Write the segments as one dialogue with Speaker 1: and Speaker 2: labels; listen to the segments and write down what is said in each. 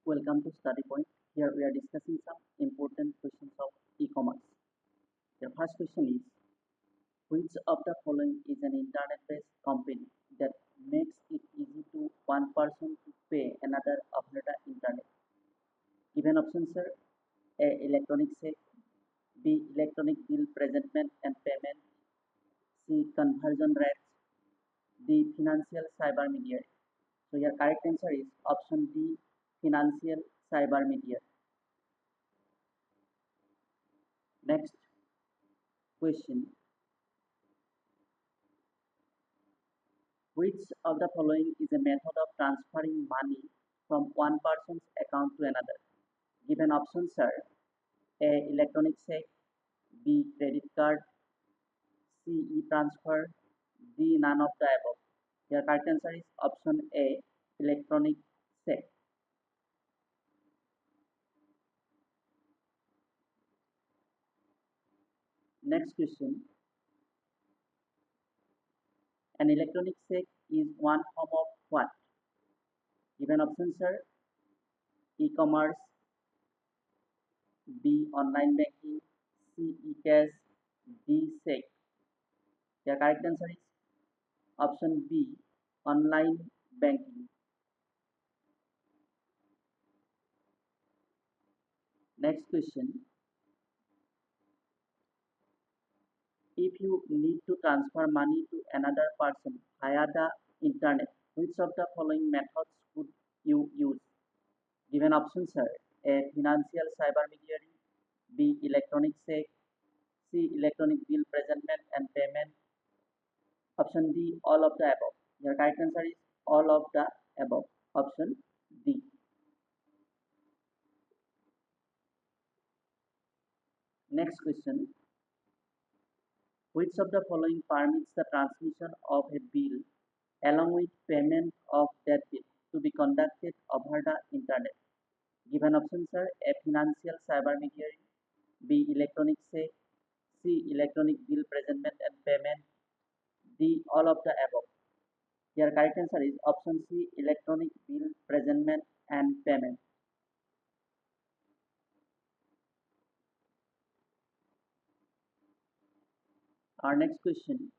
Speaker 1: Welcome to Study Point. Here we are discussing some important questions of e-commerce. The first question is, which of the following is an internet-based company that makes it easy to one person to pay another over the internet? Given options are A. Electronic check, B. Electronic bill presentment and payment, C. Conversion rates, D. Financial cyber media. So your correct answer is option D. Financial cyber media. Next question. Which of the following is a method of transferring money from one person's account to another? Given options are A. Electronic check, B. Credit card, C. E-transfer, D. None of the above. Your correct answer is option A. Electronic check. Next question. An electronic check is one form of what? Given options are e-commerce, B. Online banking, C. E-cash, D. check. The correct answer is option B. Online banking. Next question. If you need to transfer money to another person via the internet, which of the following methods would you use? Given options are A. Financial cyber mediary, B. Electronic check, C. Electronic bill presentment and payment, option D. All of the above. Your correct answer is all of the above. Option D. Next question. Which of the following permits the transmission of a bill along with payment of that bill to be conducted over the internet? Given options are A. Financial cyber mediary, B. Electronic check, C. Electronic bill presentment and payment, D. All of the above. Your correct answer is option C. Electronic bill presentment and payment. Our next question.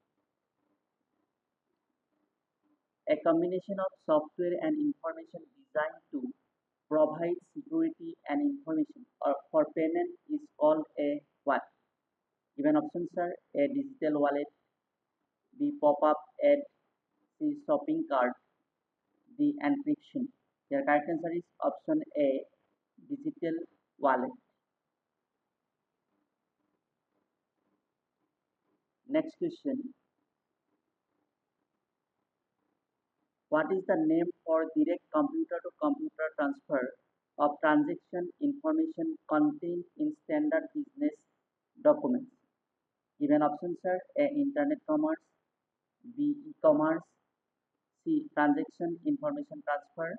Speaker 1: A combination of software and information designed to provide security and information or for payment is called a what? Given options are A. Digital wallet, B. Pop-up ad, C. Shopping cart, D. Encryption. Your correct answer is option A. Digital wallet. Next question. What is the name for direct computer-to-computer transfer of transaction information contained in standard business documents? Given options are A. Internet commerce, B. E-commerce, C. Transaction information transfer,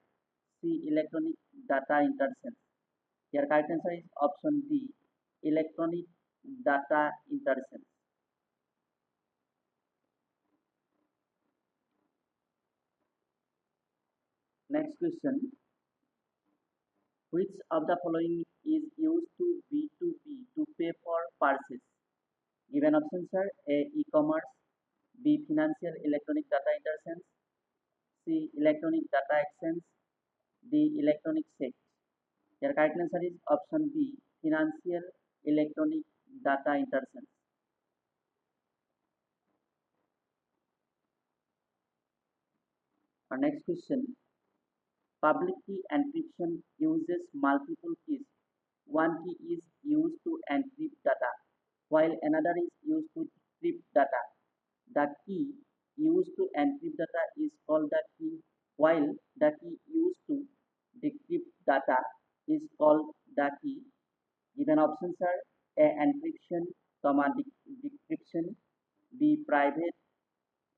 Speaker 1: C. Electronic data interchange. Your correct answer is option D. Electronic data interchange. Next question. Which of the following is used to B2B to pay for purchase? Given options are A. E-commerce, B. Financial electronic data interchange, C. Electronic data exchange, D. Electronic check. Your correct answer is option B. Financial electronic data interchange. Our next question. Public key encryption uses multiple keys. One key is used to encrypt data, while another is used to decrypt data. The key used to encrypt data is called the key, while the key used to decrypt data is called the key. Given options are A. Encryption, decryption, B. Private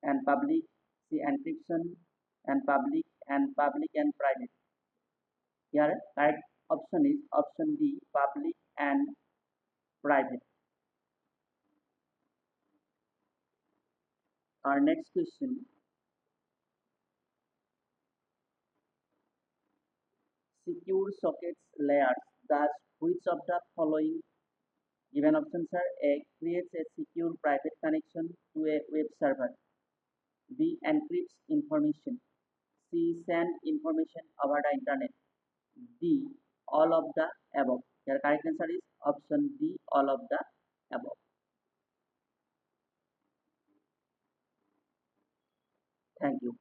Speaker 1: and public, C. Encryption and public and private. Here correct option is option D. Public and private. Our next question. Secure sockets layers. Thus, which of the following given options are: A. Creates a secure private connection to a web server. B. Encrypts information. C. Send information over the internet. D. All of the above. Your correct answer is option D. All of the above. Thank you.